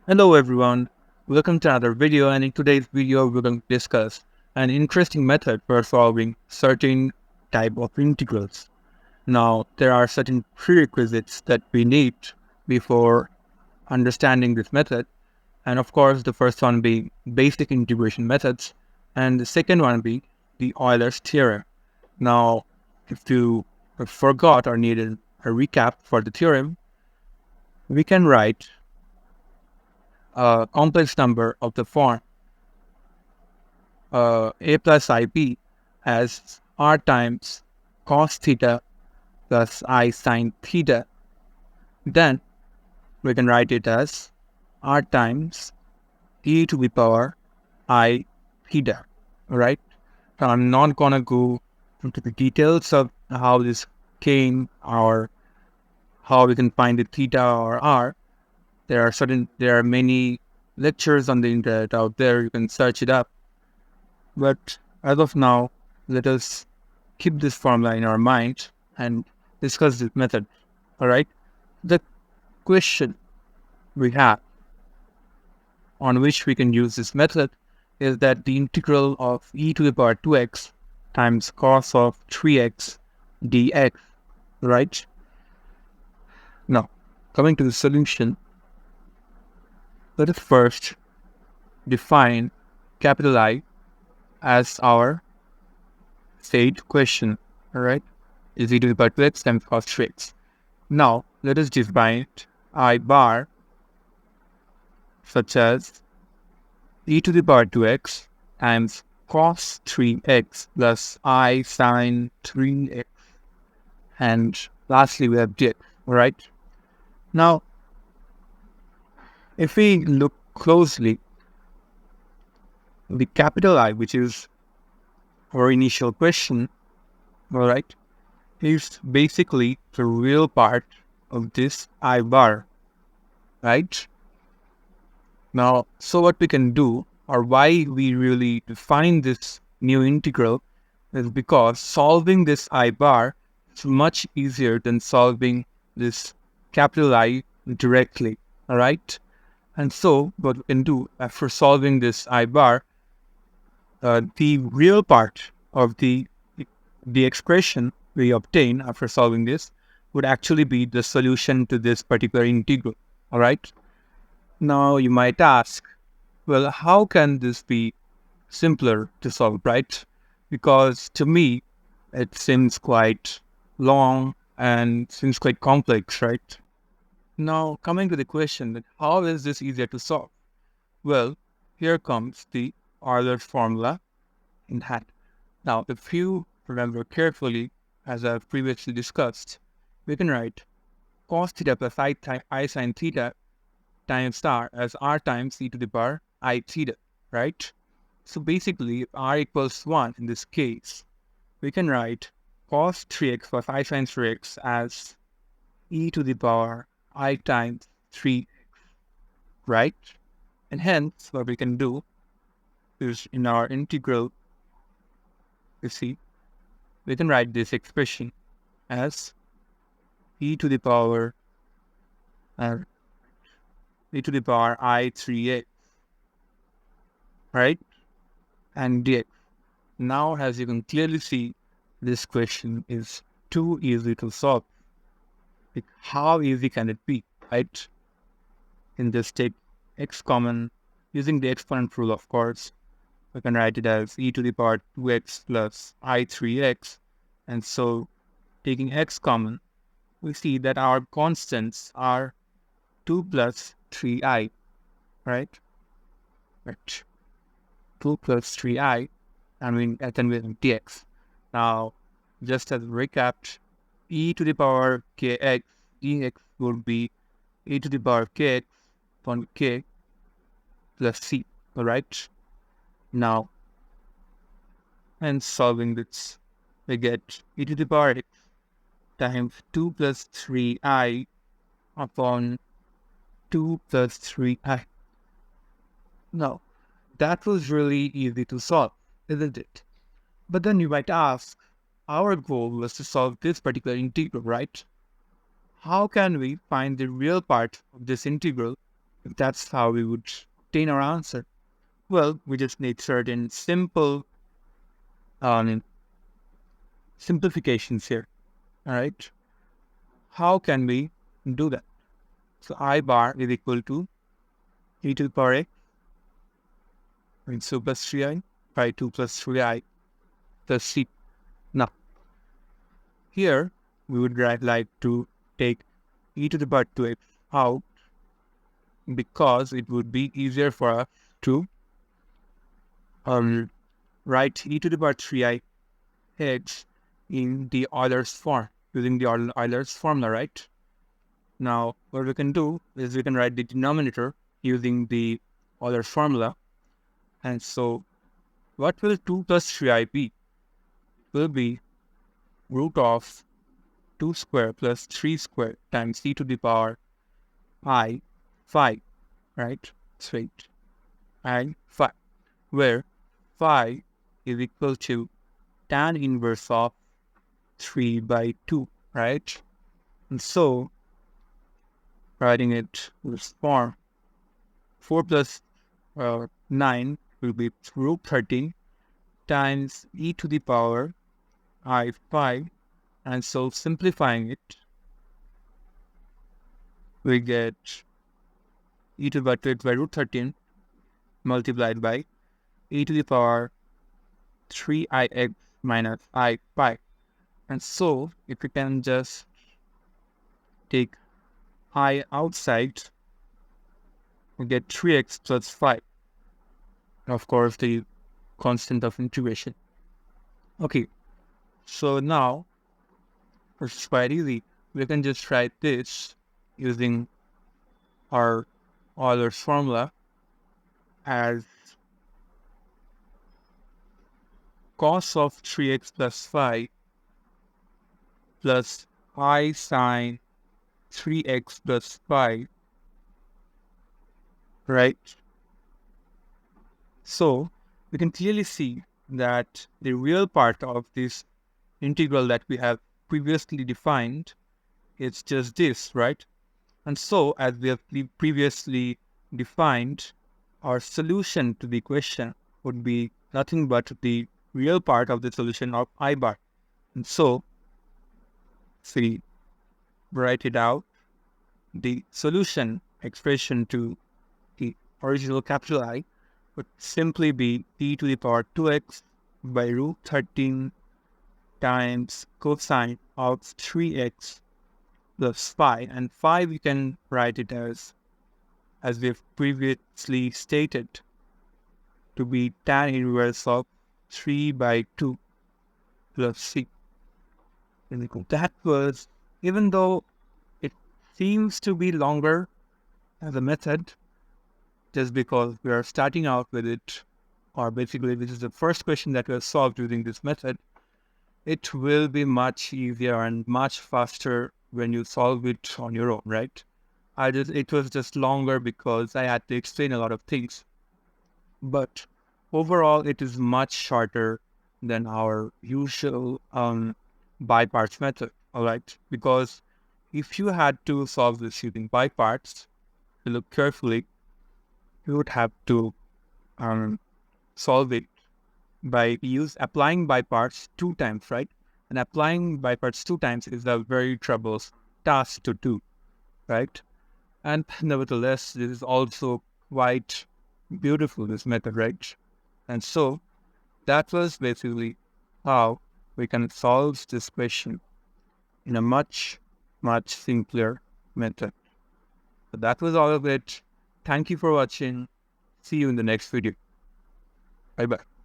Hello everyone, welcome to another video, and in today's video we're going to discuss an interesting method for solving certain type of integrals. Now there are certain prerequisites that we need before understanding this method, and of course the first one being basic integration methods and the second one being the Euler's theorem. Now if you forgot or needed a recap for the theorem, we can write a complex number of the form a plus ib as r times cos theta plus I sine theta. Then we can write it as r times e to the power I theta. All right. So I'm not gonna go into the details of how this came or how we can find the theta or r. There are many lectures on the internet out there. You can search it up. But as of now, let us keep this formula in our mind and discuss this method. All right. The question we have on which we can use this method is that the integral of e to the power 2x times cos of 3x dx. Right. Now, coming to the solution, let us first define capital I as our state question. All right. Is e to the power 2x times cos 3x. Now, let us define I bar such as e to the power 2x times cos 3x plus I sine 3x. And lastly, we have dx, right? Now, if we look closely, the capital I, which is our initial question, all right, is basically the real part of this I bar, right? Now, so what we can do, or why we really define this new integral, is because solving this I bar is much easier than solving this capital I directly, all right? And so what we can do after solving this I bar, the real part of the expression we obtain after solving this would actually be the solution to this particular integral, all right? Now you might ask, well, how can this be simpler to solve, right? Because to me, it seems quite long and seems quite complex, right? Now, coming to the question that how is this easier to solve? Well, here comes the Euler's formula in hand. Now, if you remember carefully, as I've previously discussed, we can write cos theta plus I sine theta times r as r times e to the power I theta, right? So basically, if r equals 1 in this case, we can write cos 3x plus I sine 3x as e to the power I times 3, right? And hence, what we can do is in our integral, you see, we can write this expression as e to the power uh, I 3x, right? And dx. Now, as you can clearly see, this question is too easy to solve. Like, how easy can it be, right? In this take x common, using the exponent rule, of course, we can write it as e to the power 2x plus I 3x. And so, taking x common, we see that our constants are 2 plus 3i, right? Right. 2 plus 3i, and then we have dx. Now, just as recapped, e to the power kx dx would be e to the power kx upon k plus c, all right? Now, and solving this, we get e to the power x times 2 plus 3i upon 2 plus 3i. Now, that was really easy to solve, isn't it? But then you might ask, our goal was to solve this particular integral, right? How can we find the real part of this integral That's how we would obtain our answer. Well, we just need certain simple simplifications here. All right. How can we do that? So I bar is equal to e to the power x, and so plus 3i by 2 plus 3i plus c. Now, here we would like to take e to the power 2x out because it would be easier for us to write e to the power 3i x in the Euler's form, using the Euler's formula, right? Now, what we can do is we can write the denominator using the Euler's formula. And so, what will 2 plus 3i be? Will be root of 2 square plus 3 square times e to the power I 5, right? Straight. And 5, where 5 is equal to tan inverse of 3 by 2, right? And so, writing it in this form, 4 plus 9 will be root 13 times e to the power I5. And so, simplifying it, we get e to the power 2x by root 13 multiplied by e to the power 3ix minus I5. And so, if we can just take I outside, we get 3x plus 5. Of course, the constant of integration. Okay, so now, it's quite easy. We can just write this using our Euler's formula as cos of 3x plus 5 plus I sine 3x plus 5, right? So, we can clearly see that the real part of this integral that we have previously defined is just this, right? And so, as we have previously defined, our solution to the equation would be nothing but the real part of the solution of I bar. And so, if we write it out, the solution expression to the original capital I would simply be e to the power 2x by root 13 times cosine of 3x plus 5. And 5 you can write it as we've previously stated, to be tan inverse of 3 by 2 plus c. That was, even though it seems to be longer as a method, just because we are starting out with it, or basically this is the first question that we have solved using this method, it will be much easier and much faster when you solve it on your own, right? It was just longer because I had to explain a lot of things. But overall, it is much shorter than our usual by parts method, all right? Because if you had to solve this using by parts, to look carefully, you would have to solve it by applying by parts 2 times, right? And applying by parts 2 times is a very troublesome task to do, right? And nevertheless, this is also quite beautiful, this method, right? And so that was basically how we can solve this question in a much, much simpler method. So that was all of it. Thank you for watching. See you in the next video. Bye-bye.